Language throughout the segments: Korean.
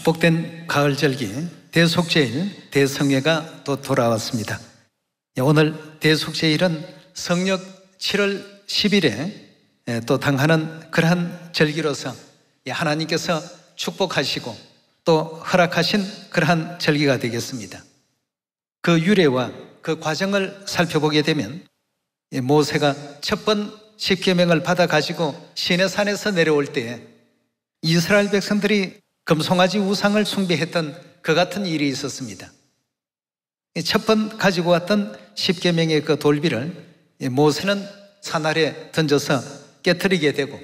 축복된 가을절기 대속제일 대성회가 또 돌아왔습니다. 오늘 대속제일은 성력 7월 10일에 또 당하는 그러한 절기로서 하나님께서 축복하시고 또 허락하신 그러한 절기가 되겠습니다. 그 유래와 그 과정을 살펴보게 되면 모세가 첫 번 십계명을 받아가지고 시내산에서 내려올 때 이스라엘 백성들이 금송아지 우상을 숭배했던 그 같은 일이 있었습니다. 첫 번 가지고 왔던 십계명의 그 돌비를 모세는 산 아래 던져서 깨트리게 되고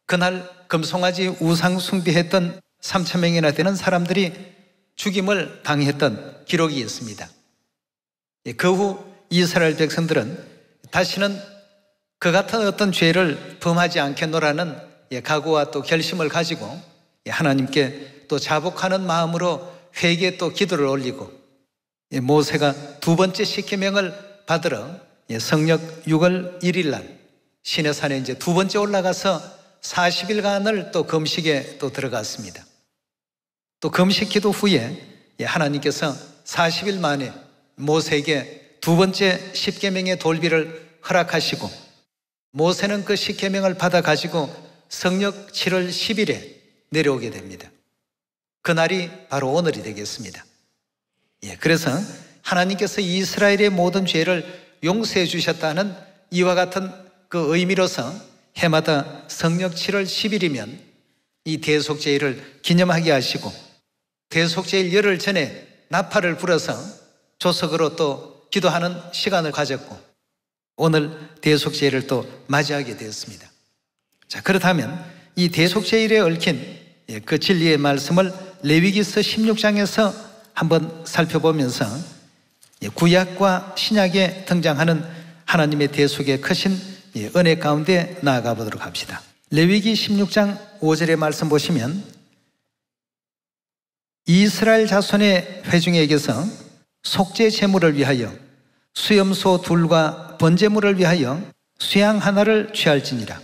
그날 금송아지 우상 숭배했던 3,000명이나 되는 사람들이 죽임을 당했던 기록이 있습니다. 그 후 이스라엘 백성들은 다시는 그 같은 어떤 죄를 범하지 않겠노라는 각오와 또 결심을 가지고 하나님께 또 자복하는 마음으로 회개 또 기도를 올리고 모세가 두 번째 십계명을 받으러 성력 6월 1일 날 시내산에 이제 두 번째 올라가서 40일간을 또 금식에 또 들어갔습니다. 또 금식 기도 후에 하나님께서 40일 만에 모세에게 두 번째 십계명의 돌비를 허락하시고 모세는 그 십계명을 받아 가지고 성력 7월 10일에 내려오게 됩니다. 그날이 바로 오늘이 되겠습니다. 그래서 하나님께서 이스라엘의 모든 죄를 용서해 주셨다는 이와 같은 그 의미로서 해마다 성력 7월 10일이면 이 대속제일을 기념하게 하시고 대속제일 열흘 전에 나팔을 불어서 조석으로 또 기도하는 시간을 가졌고 오늘 대속제일을 또 맞이하게 되었습니다. 자, 그렇다면 이 대속제일에 얽힌 그 진리의 말씀을 레위기서 16장에서 한번 살펴보면서 구약과 신약에 등장하는 하나님의 대속의 크신 은혜 가운데 나아가 보도록 합시다. 레위기 16장 5절의 말씀 보시면 이스라엘 자손의 회중에게서 속죄 제물을 위하여 수염소 둘과 번제물을 위하여 수양 하나를 취할지니라.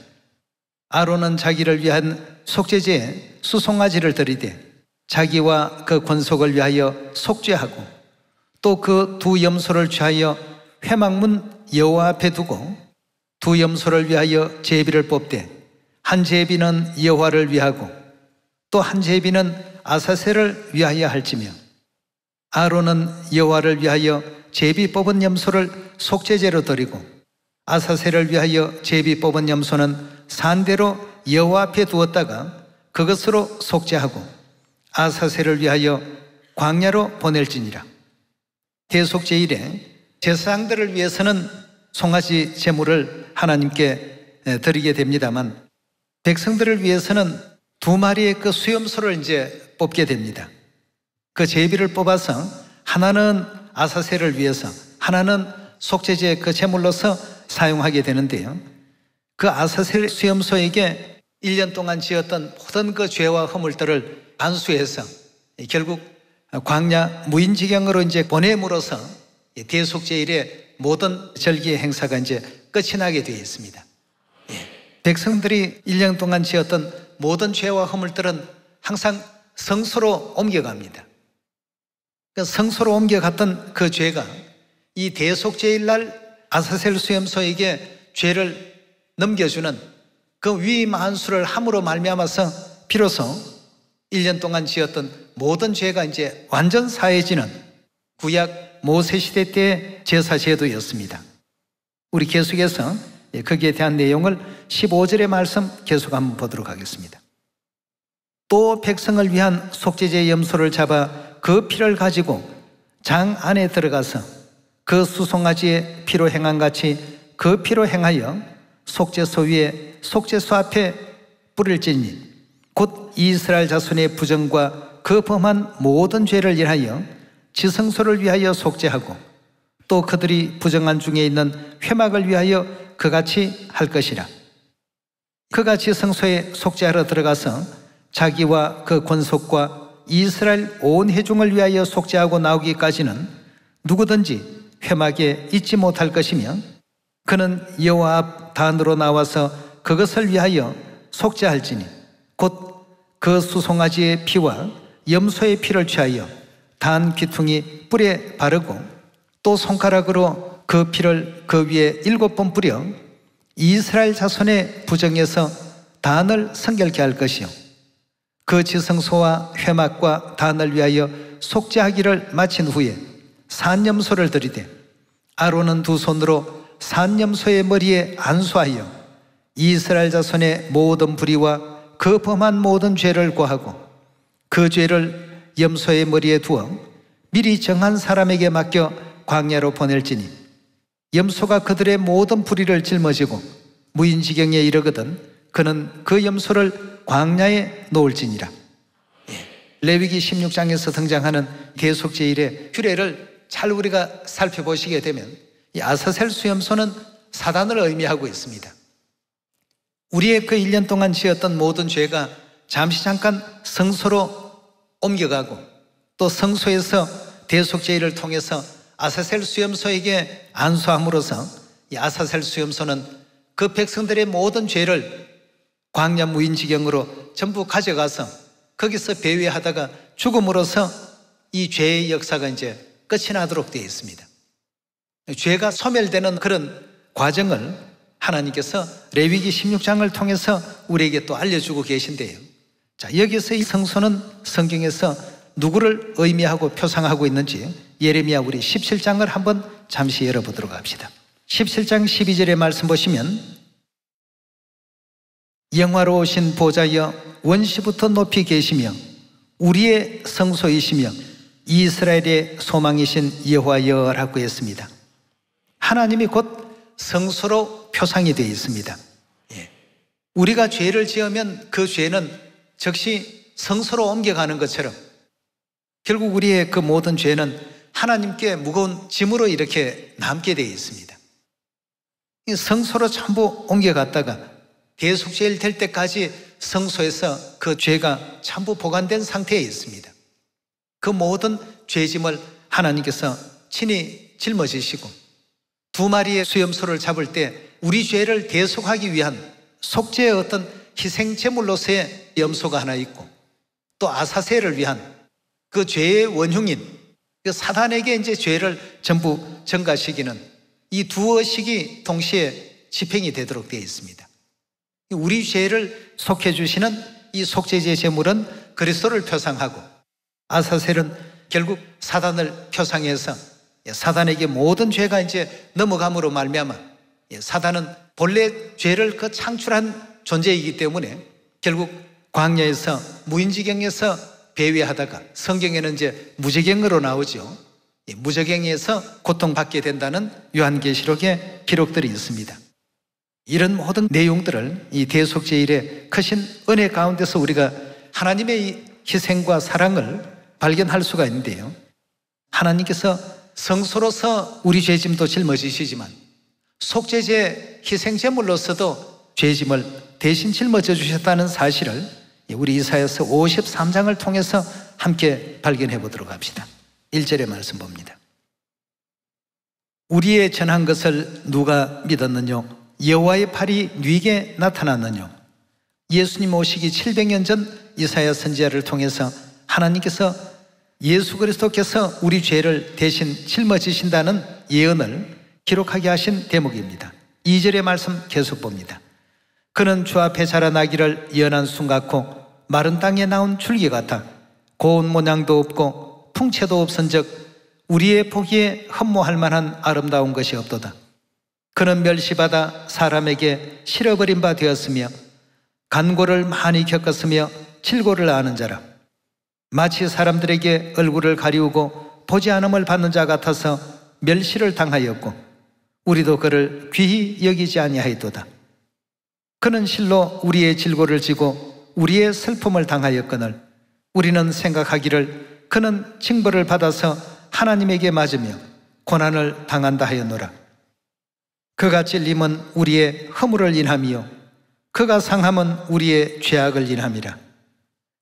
아론은 자기를 위한 속죄제에 수송아지를 드리되 자기와 그 권속을 위하여 속죄하고 또 그 두 염소를 취하여 회막문 여호와 앞에 두고 두 염소를 위하여 제비를 뽑되 한 제비는 여호와를 위하고 또 한 제비는 아사셀을 위하여 할지며 아론은 여호와를 위하여 제비 뽑은 염소를 속죄제로 드리고 아사셀을 위하여 제비 뽑은 염소는 산대로 여호와 앞에 두었다가 그것으로 속죄하고 아사셀을 위하여 광야로 보낼지니라. 대속제일에 제사장들을 위해서는 송아지 제물을 하나님께 드리게 됩니다만 백성들을 위해서는 두 마리의 그 수염소를 이제 뽑게 됩니다. 그 제비를 뽑아서 하나는 아사셀을 위해서 하나는 속죄제 그 제물로서 사용하게 되는데요. 그 아사셀 수염소에게 1년 동안 지었던 모든 그 죄와 허물들을 반수해서 결국 광야 무인지경으로 이제 보냄으로써 대속제일의 모든 절기의 행사가 이제 끝이 나게 되어 있습니다. 백성들이 1년 동안 지었던 모든 죄와 허물들은 항상 성소로 옮겨갑니다. 성소로 옮겨갔던 그 죄가 이 대속제일 날 아사셀 수염소에게 죄를 넘겨주는 그 위만수를 함으로 말미암아서 비로소 1년 동안 지었던 모든 죄가 이제 완전 사해지는 구약 모세시대 때의 제사제도였습니다. 우리 계속해서 거기에 대한 내용을 15절의 말씀 계속 한번 보도록 하겠습니다. 또 백성을 위한 속죄제 염소를 잡아 그 피를 가지고 장 안에 들어가서 그 수송아지의 피로 행한 같이 그 피로 행하여 속죄소 위에 속죄소 앞에 뿌릴지니 곧 이스라엘 자손의 부정과 그 범한 모든 죄를 인하여 지성소를 위하여 속죄하고 또 그들이 부정한 중에 있는 회막을 위하여 그같이 할 것이라. 그가 지성소에 속죄하러 들어가서 자기와 그 권속과 이스라엘 온 회중을 위하여 속죄하고 나오기까지는 누구든지 회막에 있지 못할 것이며 그는 여호와 앞 단으로 나와서 그것을 위하여 속죄할지니 곧 그 수송아지의 피와 염소의 피를 취하여 단 귀퉁이 뿔에 바르고 또 손가락으로 그 피를 그 위에 7번 뿌려 이스라엘 자손의 부정에서 단을 성결케 할 것이요 그 지성소와 회막과 단을 위하여 속죄하기를 마친 후에 산염소를 들이되 아론은 두 손으로 산염소의 머리에 안수하여 이스라엘 자손의 모든 불의와 그 범한 모든 죄를 고하고 그 죄를 염소의 머리에 두어 미리 정한 사람에게 맡겨 광야로 보낼지니 염소가 그들의 모든 불의를 짊어지고 무인지경에 이르거든 그는 그 염소를 광야에 놓을지니라. 레위기 16장에서 등장하는 대속제일의 규례를 잘 우리가 살펴보시게 되면 이 아사셀 수염소는 사단을 의미하고 있습니다. 우리의 그 1년 동안 지었던 모든 죄가 잠시 잠깐 성소로 옮겨가고 또 성소에서 대속제일을 통해서 아사셀 수염소에게 안수함으로써 이 아사셀 수염소는 그 백성들의 모든 죄를 광야 무인지경으로 전부 가져가서 거기서 배회하다가 죽음으로써 이 죄의 역사가 이제 끝이 나도록 되어 있습니다. 죄가 소멸되는 그런 과정을 하나님께서 레위기 16장을 통해서 우리에게 또 알려주고 계신데요. 자, 여기서 이 성소는 성경에서 누구를 의미하고 표상하고 있는지 예레미야 우리 17장을 한번 잠시 열어보도록 합시다. 17장 12절의 말씀 보시면 영화로우신 보좌여 원시부터 높이 계시며 우리의 성소이시며 이스라엘의 소망이신 여호와여라고 했습니다. 하나님이 곧 성소로 표상이 되어 있습니다. 우리가 죄를 지으면 그 죄는 즉시 성소로 옮겨가는 것처럼 결국 우리의 그 모든 죄는 하나님께 무거운 짐으로 이렇게 남게 되어 있습니다. 성소로 전부 옮겨갔다가 대속죄일 될 때까지 성소에서 그 죄가 전부 보관된 상태에 있습니다. 그 모든 죄짐을 하나님께서 친히 짊어지시고 두 마리의 수염소를 잡을 때 우리 죄를 대속하기 위한 속죄의 어떤 희생 제물로서의 염소가 하나 있고 또 아사셀을 위한 그 죄의 원흉인 그 사단에게 이제 죄를 전부 전가시키는 이 두 의식이 동시에 집행이 되도록 되어 있습니다. 우리 죄를 속해 주시는 이 속죄제 제물은 그리스도를 표상하고 아사셀은 결국 사단을 표상해서 사단에게 모든 죄가 이제 넘어감으로 말미암아 사단은 본래 죄를 그 창출한 존재이기 때문에 결국 광야에서 무인지경에서 배회하다가 성경에는 이제 무저갱으로 나오죠. 무저갱에서 고통받게 된다는 요한계시록의 기록들이 있습니다. 이런 모든 내용들을 이 대속제일의 크신 은혜 가운데서 우리가 하나님의 이 희생과 사랑을 발견할 수가 있는데요. 하나님께서 성소로서 우리 죄짐도 짊어지시지만 속죄제 희생제물로서도 죄짐을 대신 짊어져 주셨다는 사실을 우리 이사야서 53장을 통해서 함께 발견해 보도록 합시다. 1절의 말씀 봅니다. 우리의 전한 것을 누가 믿었느뇨? 여호와의 팔이 네게 나타났느뇨? 예수님 오시기 700년 전 이사야 선지자를 통해서 하나님께서 예수 그리스도께서 우리 죄를 대신 짊어지신다는 예언을 기록하게 하신 대목입니다. 2절의 말씀 계속 봅니다. 그는 주 앞에 자라나기를 연한 순 같고 마른 땅에 나온 줄기 같아 고운 모양도 없고 풍채도 없은즉 우리의 보기에 흠모할 만한 아름다운 것이 없도다. 그는 멸시받아 사람에게 실어버린 바 되었으며 간고를 많이 겪었으며 질고를 아는 자라. 마치 사람들에게 얼굴을 가리우고 보지 않음을 받는 자 같아서 멸시를 당하였고 우리도 그를 귀히 여기지 아니하였도다. 그는 실로 우리의 질고를 지고 우리의 슬픔을 당하였거늘 우리는 생각하기를 그는 징벌을 받아서 하나님에게 맞으며 고난을 당한다 하였노라. 그가 찔림은 우리의 허물을 인함이요 그가 상함은 우리의 죄악을 인함이라.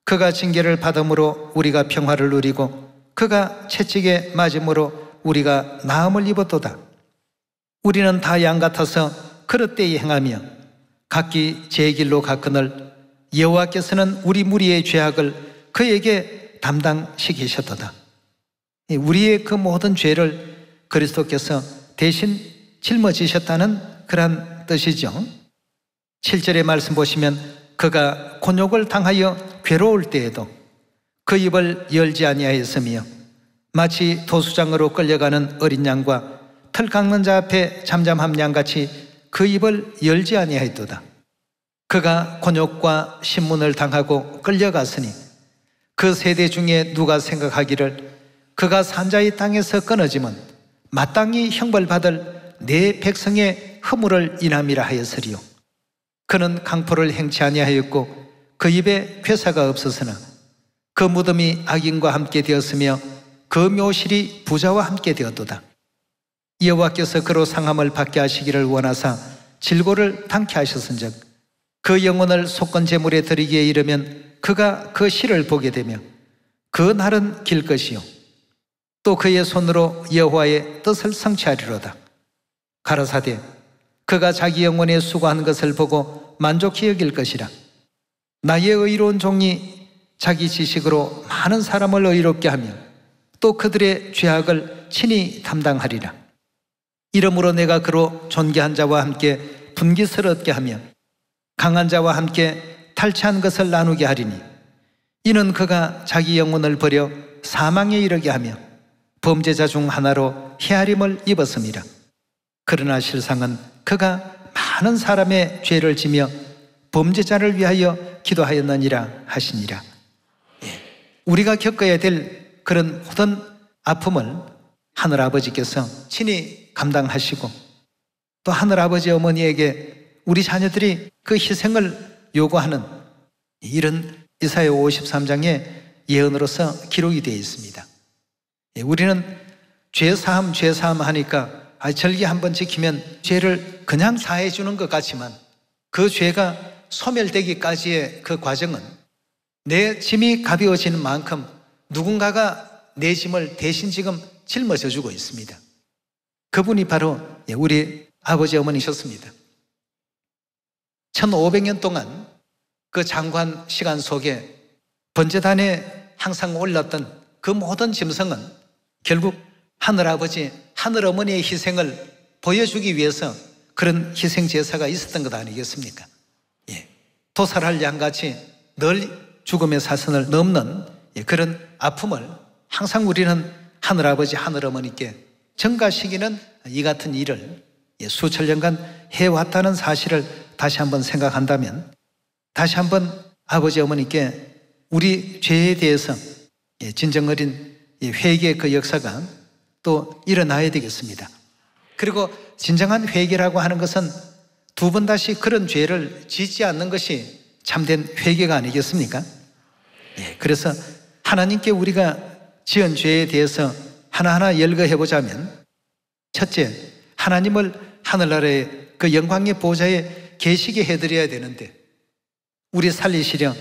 그가 징계를 받음으로 우리가 평화를 누리고 그가 채찍에 맞음으로 우리가 나음을 입었도다. 우리는 다 양 같아서 그릇되이 행하며 각기 제 길로 가거늘 여호와께서는 우리 무리의 죄악을 그에게 담당시키셨도다. 우리의 그 모든 죄를 그리스도께서 대신 짊어지셨다는 그런 뜻이죠. 7절의 말씀 보시면 그가 곤욕을 당하여 괴로울 때에도 그 입을 열지 아니하였으며 마치 도수장으로 끌려가는 어린 양과 털 깎는 자 앞에 잠잠한 양같이 그 입을 열지 아니하였도다. 그가 곤욕과 신문을 당하고 끌려갔으니 그 세대 중에 누가 생각하기를 그가 산자의 땅에서 끊어지면 마땅히 형벌받을 내 백성의 허물을 인함이라 하였으리요. 그는 강포를 행치 아니하였고 그 입에 괴사가 없었으나 그 무덤이 악인과 함께 되었으며 그 묘실이 부자와 함께 되었도다. 여호와께서 그로 상함을 받게 하시기를 원하사 질고를 당케 하셨은즉 그 영혼을 속건 제물에 드리기에 이르면 그가 그 실을 보게 되며 그 날은 길 것이요 또 그의 손으로 여호와의 뜻을 성취하리로다. 가라사대 그가 자기 영혼에 수고한 것을 보고 만족히 여길 것이라. 나의 의로운 종이 자기 지식으로 많은 사람을 의롭게 하며 또 그들의 죄악을 친히 담당하리라. 이러므로 내가 그로 존귀한 자와 함께 분깃을 얻게 하며 강한 자와 함께 탈취한 것을 나누게 하리니 이는 그가 자기 영혼을 버려 사망에 이르게 하며 범죄자 중 하나로 헤아림을 입었음이라. 그러나 실상은 그가 많은 사람의 죄를 지며 범죄자를 위하여 기도하였느니라 하시니라. 우리가 겪어야 될 그런 모든 아픔을 하늘아버지께서 친히 감당하시고 또 하늘아버지 어머니에게 우리 자녀들이 그 희생을 요구하는 이런 이사야 53장의 예언으로서 기록이 되어 있습니다. 우리는 죄사함 하니까 절기 한번 지키면 죄를 그냥 사해 주는 것 같지만 그 죄가 소멸되기까지의 그 과정은 내 짐이 가벼워지는 만큼 누군가가 내 짐을 대신 지금 짊어져 주고 있습니다. 그분이 바로 우리 아버지 어머니셨습니다. 1500년 동안 그 장관 시간 속에 번제단에 항상 올랐던 그 모든 짐승은 결국 하늘아버지, 하늘어머니의 희생을 보여주기 위해서 그런 희생제사가 있었던 것 아니겠습니까? 도살할 양같이 늘 죽음의 사선을 넘는 그런 아픔을 항상 우리는 하늘아버지, 하늘어머니께 전가시키는 이 같은 일을 수천 년간 해왔다는 사실을 다시 한번 생각한다면 다시 한번 아버지, 어머니께 우리 죄에 대해서 진정 어린 회개의 그 역사가 또 일어나야 되겠습니다. 그리고 진정한 회개라고 하는 것은 두 번 다시 그런 죄를 짓지 않는 것이 참된 회개가 아니겠습니까? 그래서 하나님께 우리가 지은 죄에 대해서 하나하나 열거해 보자면 첫째, 하나님을 하늘나라의 그 영광의 보좌에 계시게 해드려야 되는데 우리 살리시려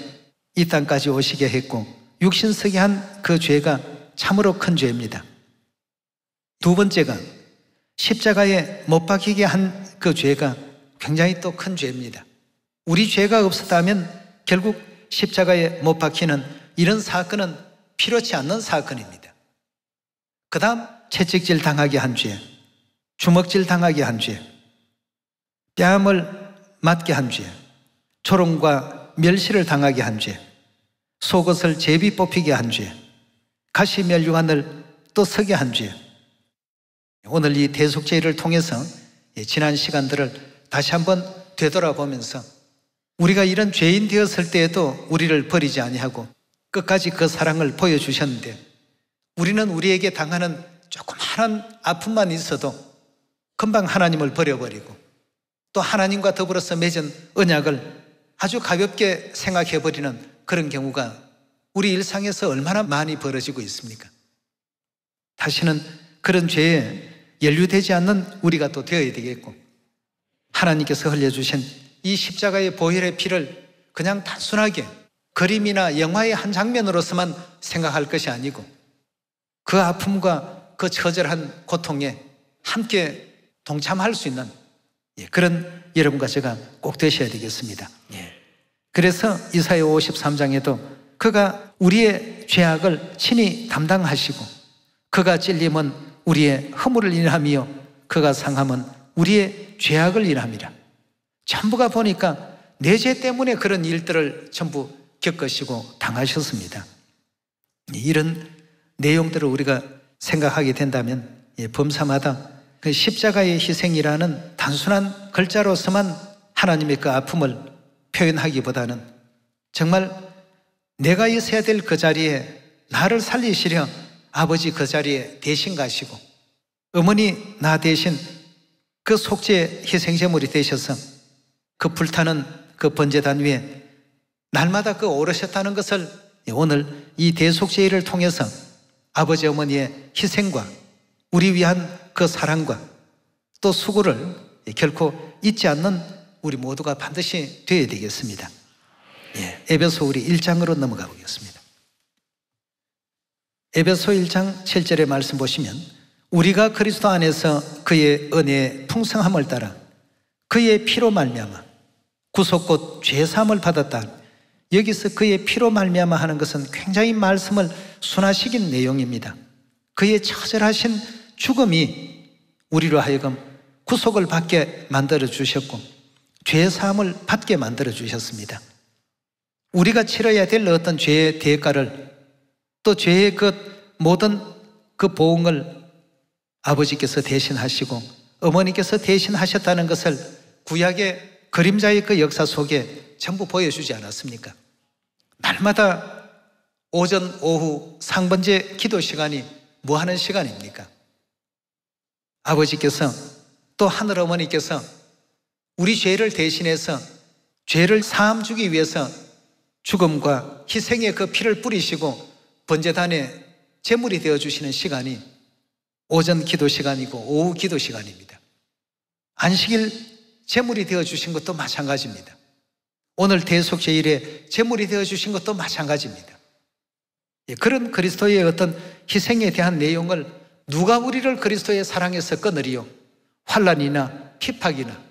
이 땅까지 오시게 했고 육신서게 한 그 죄가 참으로 큰 죄입니다. 두 번째가 십자가에 못 박히게 한 그 죄가 굉장히 또 큰 죄입니다. 우리 죄가 없었다면 결국 십자가에 못 박히는 이런 사건은 필요치 않는 사건입니다. 그 다음 채찍질 당하게 한 죄, 주먹질 당하게 한 죄, 뺨을 맞게 한 죄, 조롱과 멸시를 당하게 한 죄, 속옷을 제비 뽑히게 한 죄, 가시 멸류관을 또 서게 한 죄. 오늘 이 대속죄를 통해서 지난 시간들을 다시 한번 되돌아보면서 우리가 이런 죄인 되었을 때에도 우리를 버리지 아니하고 끝까지 그 사랑을 보여주셨는데 우리는 우리에게 당하는 조그마한 아픔만 있어도 금방 하나님을 버려버리고 또 하나님과 더불어서 맺은 언약을 아주 가볍게 생각해버리는 그런 경우가 우리 일상에서 얼마나 많이 벌어지고 있습니까? 다시는 그런 죄에 연루되지 않는 우리가 또 되어야 되겠고 하나님께서 흘려주신 이 십자가의 보혈의 피를 그냥 단순하게 그림이나 영화의 한 장면으로서만 생각할 것이 아니고 그 아픔과 그 처절한 고통에 함께 동참할 수 있는 그런 여러분과 제가 꼭 되셔야 되겠습니다. 그래서 이사야 53장에도 그가 우리의 죄악을 친히 담당하시고 그가 찔림은 우리의 허물을 인하며 그가 상함은 우리의 죄악을 인함이라. 전부가 보니까 내 죄 때문에 그런 일들을 전부 겪으시고 당하셨습니다. 이런 내용들을 우리가 생각하게 된다면 범사마다 그 십자가의 희생이라는 단순한 글자로서만 하나님의 그 아픔을 표현하기보다는 정말 내가 있어야 될 그 자리에 나를 살리시려 아버지 그 자리에 대신 가시고 어머니 나 대신 그 속죄 희생제물이 되셔서 그 불타는 그 번제단 위에 날마다 그 오르셨다는 것을 오늘 이 대속죄를 통해서 아버지 어머니의 희생과 우리 위한 그 사랑과 또 수고를 결코 잊지 않는 우리 모두가 반드시 되어야 되겠습니다. 에베소 우리 1장으로 넘어가 보겠습니다. 에베소 1장 7절의 말씀 보시면 우리가 그리스도 안에서 그의 은혜의 풍성함을 따라 그의 피로 말미암아 구속 곧 죄사함을 받았다. 여기서 그의 피로 말미암아 하는 것은 굉장히 말씀을 순화시킨 내용입니다. 그의 처절하신 죽음이 우리로 하여금 구속을 받게 만들어 주셨고 죄사함을 받게 만들어 주셨습니다. 우리가 치러야 될 어떤 죄의 대가를 또 죄의 그 모든 그 보응을 아버지께서 대신하시고 어머니께서 대신하셨다는 것을 구약의 그림자의 그 역사 속에 전부 보여주지 않았습니까? 날마다 오전, 오후 상번제 기도 시간이 뭐 하는 시간입니까? 아버지께서 또 하늘 어머니께서 우리 죄를 대신해서 죄를 사함 주기 위해서 죽음과 희생의 그 피를 뿌리시고 번제단에 제물이 되어주시는 시간이 오전 기도 시간이고 오후 기도 시간입니다. 안식일 제물이 되어주신 것도 마찬가지입니다. 오늘 대속죄일에 제물이 되어주신 것도 마찬가지입니다. 그런 그리스도의 어떤 희생에 대한 내용을 누가 우리를 그리스도의 사랑에서 끊으리요? 환난이나 핍박이나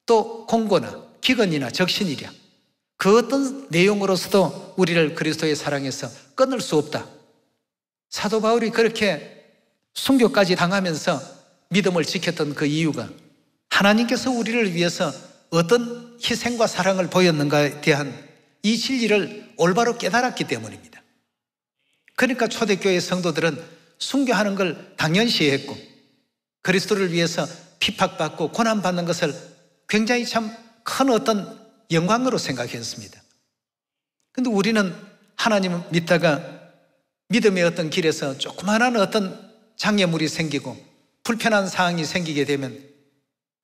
또 공고나 기근이나 적신이랴. 그 어떤 내용으로서도 우리를 그리스도의 사랑에서 끊을 수 없다. 사도 바울이 그렇게 순교까지 당하면서 믿음을 지켰던 그 이유가 하나님께서 우리를 위해서 어떤 희생과 사랑을 보였는가에 대한 이 진리를 올바로 깨달았기 때문입니다. 그러니까 초대교회 성도들은 순교하는 걸 당연시했고 그리스도를 위해서 핍박받고 고난받는 것을 굉장히 참 큰 어떤 영광으로 생각했습니다. 그런데 우리는 하나님을 믿다가 믿음의 어떤 길에서 조그마한 어떤 장애물이 생기고 불편한 상황이 생기게 되면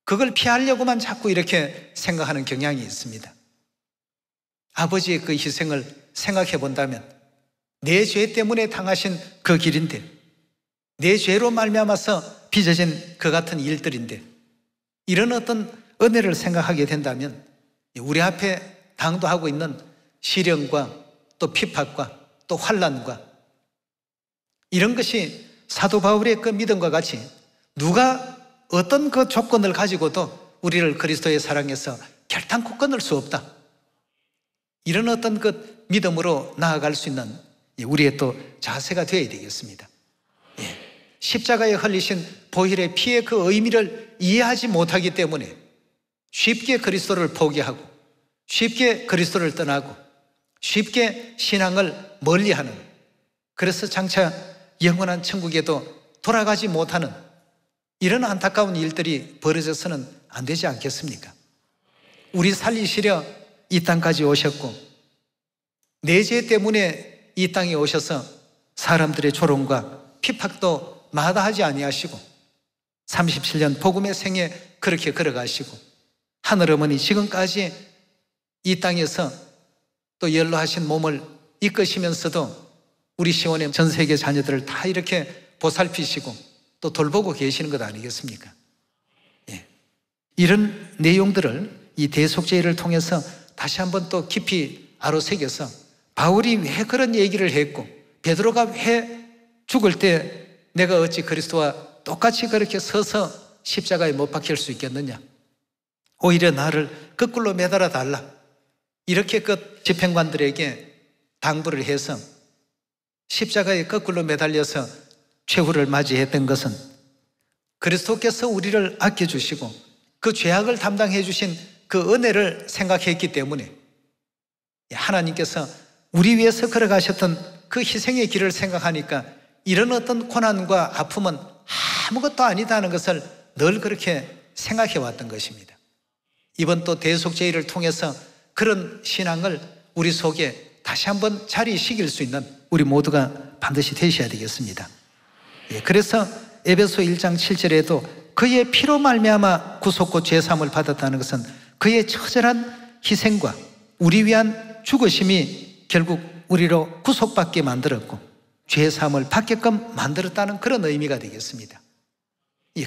그걸 피하려고만 자꾸 이렇게 생각하는 경향이 있습니다. 아버지의 그 희생을 생각해 본다면 내 죄 때문에 당하신 그 길인데 내 죄로 말미암아서 빚어진 그 같은 일들인데 이런 어떤 은혜를 생각하게 된다면 우리 앞에 당도하고 있는 시련과 또 핍박과 또 환난과 이런 것이 사도 바울의 그 믿음과 같이 누가 어떤 그 조건을 가지고도 우리를 그리스도의 사랑에서 결단코 끊을 수 없다. 이런 어떤 그 믿음으로 나아갈 수 있는 우리의 또 자세가 되어야 되겠습니다. 십자가에 흘리신 보혈의 피의 그 의미를 이해하지 못하기 때문에 쉽게 그리스도를 포기하고 쉽게 그리스도를 떠나고 쉽게 신앙을 멀리하는, 그래서 장차 영원한 천국에도 돌아가지 못하는 이런 안타까운 일들이 벌어져서는 안 되지 않겠습니까? 우리 살리시려 이 땅까지 오셨고 내 죄 때문에 이 땅에 오셔서 사람들의 조롱과 핍박도 마다하지 아니하시고 37년 복음의 생에 그렇게 걸어가시고 하늘어머니 지금까지 이 땅에서 또 연로하신 몸을 이끄시면서도 우리 시온의 전 세계 자녀들을 다 이렇게 보살피시고 또 돌보고 계시는 것 아니겠습니까? 이런 내용들을 이 대속죄를 통해서 다시 한번 또 깊이 아로새겨서 바울이 왜 그런 얘기를 했고 베드로가 왜 죽을 때 내가 어찌 그리스도와 똑같이 그렇게 서서 십자가에 못 박힐 수 있겠느냐, 오히려 나를 거꾸로 매달아 달라, 이렇게 그 집행관들에게 당부를 해서 십자가에 거꾸로 매달려서 최후를 맞이했던 것은 그리스도께서 우리를 아껴주시고 그 죄악을 담당해 주신 그 은혜를 생각했기 때문에 하나님께서 우리 위해서 걸어가셨던 그 희생의 길을 생각하니까 이런 어떤 고난과 아픔은 아무것도 아니다는 것을 늘 그렇게 생각해 왔던 것입니다. 이번 또 대속죄를 통해서 그런 신앙을 우리 속에 다시 한번 자리시킬 수 있는 우리 모두가 반드시 되셔야 되겠습니다. 그래서 에베소 1장 7절에도 그의 피로 말미암아 구속고 죄사함을 받았다는 것은 그의 처절한 희생과 우리 위한 죽으심이 결국 우리로 구속받게 만들었고 죄사함을 받게끔 만들었다는 그런 의미가 되겠습니다.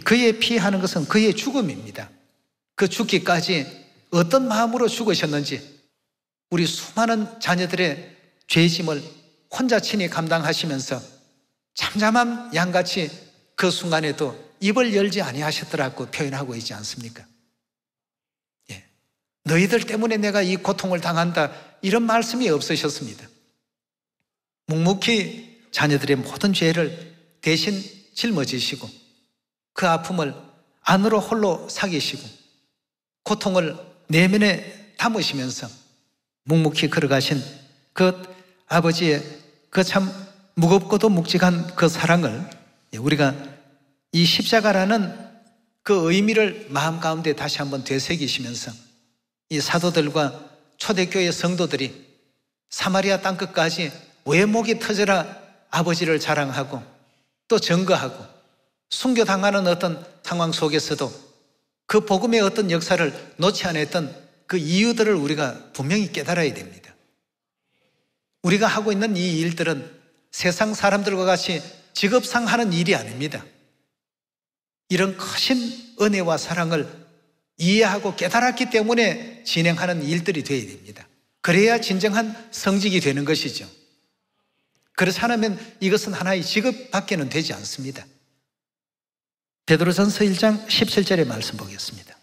그의 피 하는 것은 그의 죽음입니다. 그 죽기까지 어떤 마음으로 죽으셨는지 우리 수많은 자녀들의 죄짐을 혼자 친히 감당하시면서 잠잠한 양같이 그 순간에도 입을 열지 아니하셨더라고 표현하고 있지 않습니까? 너희들 때문에 내가 이 고통을 당한다 이런 말씀이 없으셨습니다. 묵묵히 자녀들의 모든 죄를 대신 짊어지시고 그 아픔을 안으로 홀로 사기시고 고통을 내면에 담으시면서 묵묵히 걸어가신 그 아버지의 그 참 무겁고도 묵직한 그 사랑을 우리가 이 십자가라는 그 의미를 마음 가운데 다시 한번 되새기시면서 이 사도들과 초대교회 성도들이 사마리아 땅끝까지 왜 목이 터져라 아버지를 자랑하고 또 증거하고 순교당하는 어떤 상황 속에서도 그 복음의 어떤 역사를 놓지 않았던 그 이유들을 우리가 분명히 깨달아야 됩니다. 우리가 하고 있는 이 일들은 세상 사람들과 같이 직업상 하는 일이 아닙니다. 이런 크신 은혜와 사랑을 이해하고 깨달았기 때문에 진행하는 일들이 되어야 됩니다. 그래야 진정한 성직이 되는 것이죠. 그렇지 않으면 이것은 하나의 직업밖에는 되지 않습니다. 베드로전서 1장 17절의 말씀 보겠습니다.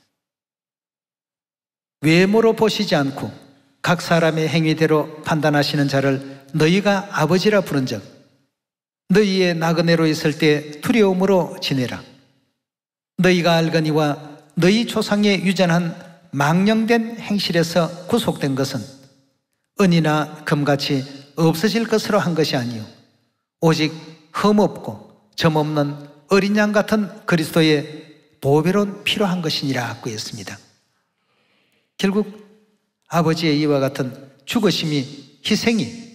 외모로 보시지 않고 각 사람의 행위대로 판단하시는 자를 너희가 아버지라 부른즉 너희의 나그네로 있을 때 두려움으로 지내라. 너희가 알거니와 너희 조상의 유전한 망령된 행실에서 구속된 것은 은이나 금같이 없어질 것으로 한 것이 아니요 오직 흠없고 점없는 어린 양 같은 그리스도의 보배로운 피로 한 것이니라 하고 했습니다. 결국 아버지의 이와 같은 죽으심이 희생이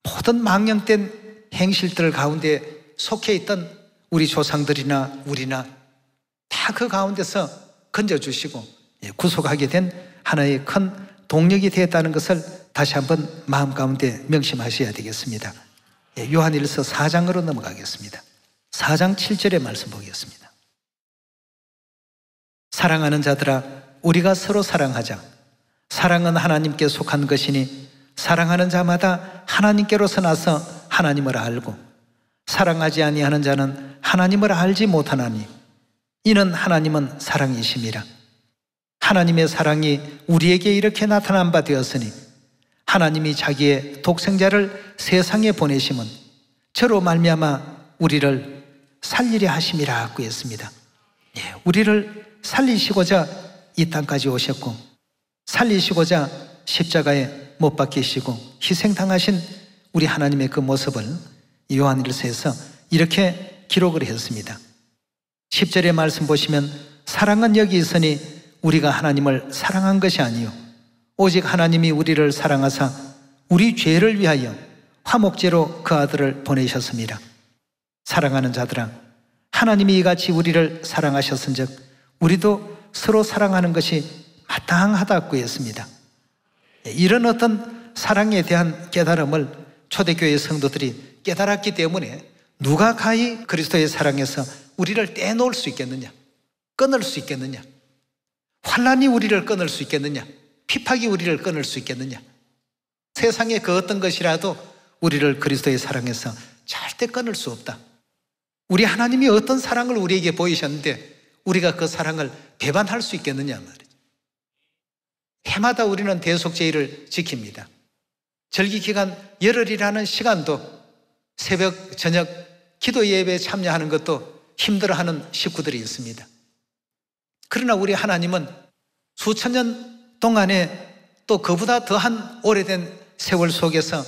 모든 망령된 행실들 가운데 속해 있던 우리 조상들이나 우리나 다 그 가운데서 건져주시고 구속하게 된 하나의 큰 동력이 되었다는 것을 다시 한번 마음 가운데 명심하셔야 되겠습니다. 요한일서 4장으로 넘어가겠습니다. 4장 7절의 말씀 보겠습니다. 사랑하는 자들아 우리가 서로 사랑하자. 사랑은 하나님께 속한 것이니 사랑하는 자마다 하나님께로서 나서 하나님을 알고 사랑하지 아니하는 자는 하나님을 알지 못하나니 이는 하나님은 사랑이심이라. 하나님의 사랑이 우리에게 이렇게 나타난 바 되었으니 하나님이 자기의 독생자를 세상에 보내심은 저로 말미암아 우리를 살리려 하심이라 하고 했습니다. 우리를 살리시고자 이 땅까지 오셨고 살리시고자 십자가에 못 박히시고 희생당하신 우리 하나님의 그 모습을 요한일서에서 이렇게 기록을 했습니다. 10절의 말씀 보시면 사랑은 여기 있으니 우리가 하나님을 사랑한 것이 아니요 오직 하나님이 우리를 사랑하사 우리 죄를 위하여 화목제로 그 아들을 보내셨습니다. 사랑하는 자들아 하나님이 이같이 우리를 사랑하셨은즉 우리도 서로 사랑하는 것이 마땅하다고 했습니다. 이런 어떤 사랑에 대한 깨달음을 초대교회 성도들이 깨달았기 때문에 누가 가히 그리스도의 사랑에서 우리를 떼놓을 수 있겠느냐, 끊을 수 있겠느냐, 환난이 우리를 끊을 수 있겠느냐, 핍박이 우리를 끊을 수 있겠느냐, 세상의 그 어떤 것이라도 우리를 그리스도의 사랑에서 절대 끊을 수 없다. 우리 하나님이 어떤 사랑을 우리에게 보이셨는데 우리가 그 사랑을 배반할 수 있겠느냐 말이죠. 해마다 우리는 대속죄일을 지킵니다. 절기 기간 열흘이라는 시간도 새벽 저녁 기도 예배에 참여하는 것도 힘들어하는 식구들이 있습니다. 그러나 우리 하나님은 수천 년 동안에 또 그보다 더한 오래된 세월 속에서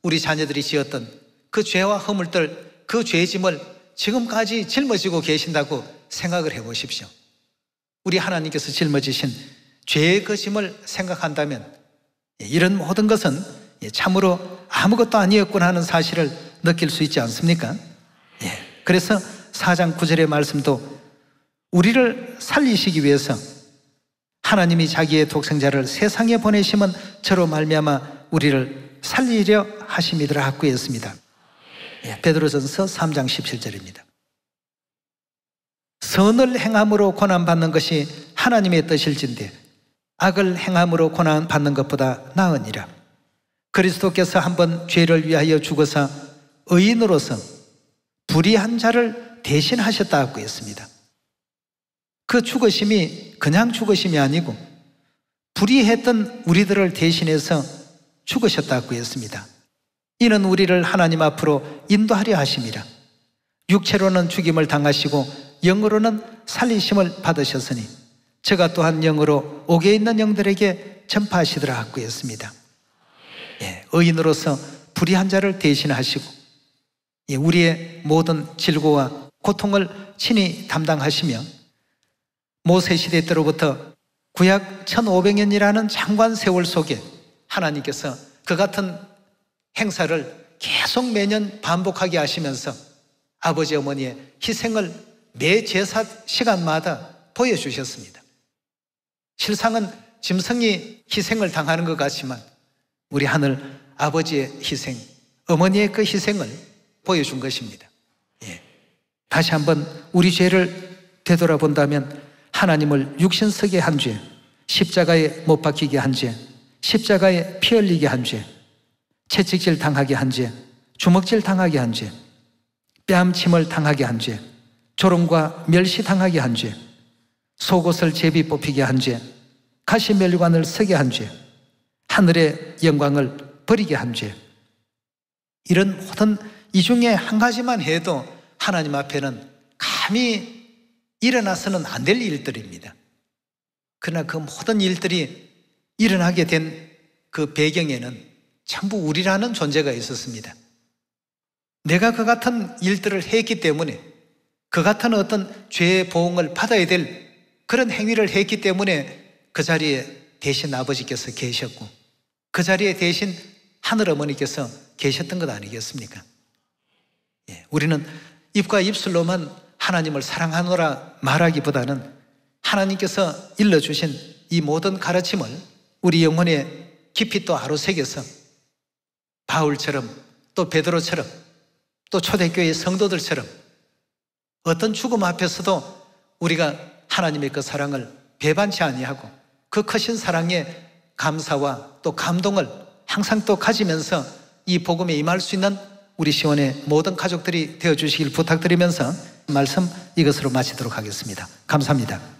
우리 자녀들이 지었던 그 죄와 허물들, 그 죄짐을 지금까지 짊어지고 계신다고 생각을 해보십시오. 우리 하나님께서 짊어지신 죄의 그 짐을 생각한다면 이런 모든 것은 참으로 아무것도 아니었구나 하는 사실을 느낄 수 있지 않습니까? 그래서 4장 9절의 말씀도 우리를 살리시기 위해서 하나님이 자기의 독생자를 세상에 보내심은 저로 말미암아 우리를 살리려 하심이더라 학구했습니다. 베드로전서 3장 17절입니다. 선을 행함으로 고난받는 것이 하나님의 뜻일진데 악을 행함으로 고난받는 것보다 나으니라. 그리스도께서 한번 죄를 위하여 죽어서 의인으로서 불의한 자를 대신하셨다고 했습니다. 그 죽으심이 그냥 죽으심이 아니고 불의했던 우리들을 대신해서 죽으셨다고 했습니다. 이는 우리를 하나님 앞으로 인도하려 하심이라. 육체로는 죽임을 당하시고 영으로는 살리심을 받으셨으니 저가 또한 영으로 옥에 있는 영들에게 전파하시더라 하고 했습니다. 의인으로서 불의한 자를 대신하시고 우리의 모든 질고와 고통을 친히 담당하시며 모세시대 때로부터 구약 1500년이라는 장관 세월 속에 하나님께서 그 같은 행사를 계속 매년 반복하게 하시면서 아버지 어머니의 희생을 매 제사 시간마다 보여주셨습니다. 실상은 짐승이 희생을 당하는 것 같지만 우리 하늘 아버지의 희생, 어머니의 그 희생을 보여준 것입니다. 다시 한번 우리 죄를 되돌아본다면 하나님을 육신석에 한 죄, 십자가에 못 박히게 한 죄, 십자가에 피 흘리게 한 죄, 채찍질 당하게 한 죄, 주먹질 당하게 한 죄, 뺨침을 당하게 한 죄, 조롱과 멸시 당하게 한 죄, 속옷을 제비 뽑히게 한 죄, 가시면류관을 쓰게 한 죄, 하늘의 영광을 버리게 한 죄, 이런 모든 이 중에 한 가지만 해도 하나님 앞에는 감히 일어나서는 안 될 일들입니다. 그러나 그 모든 일들이 일어나게 된 그 배경에는 전부 우리라는 존재가 있었습니다. 내가 그 같은 일들을 했기 때문에 그 같은 어떤 죄의 보응을 받아야 될 그런 행위를 했기 때문에 그 자리에 대신 아버지께서 계셨고 그 자리에 대신 하늘 어머니께서 계셨던 것 아니겠습니까? 우리는 입과 입술로만 하나님을 사랑하노라 말하기보다는 하나님께서 일러주신 이 모든 가르침을 우리 영혼에 깊이 또 아로새겨서 바울처럼 또 베드로처럼 또 초대교회 성도들처럼 어떤 죽음 앞에서도 우리가 하나님의 그 사랑을 배반치 아니하고 그 크신 사랑에 감사와 또 감동을 항상 또 가지면서 이 복음에 임할 수 있는 우리 시원의 모든 가족들이 되어주시길 부탁드리면서 말씀 이것으로 마치도록 하겠습니다. 감사합니다.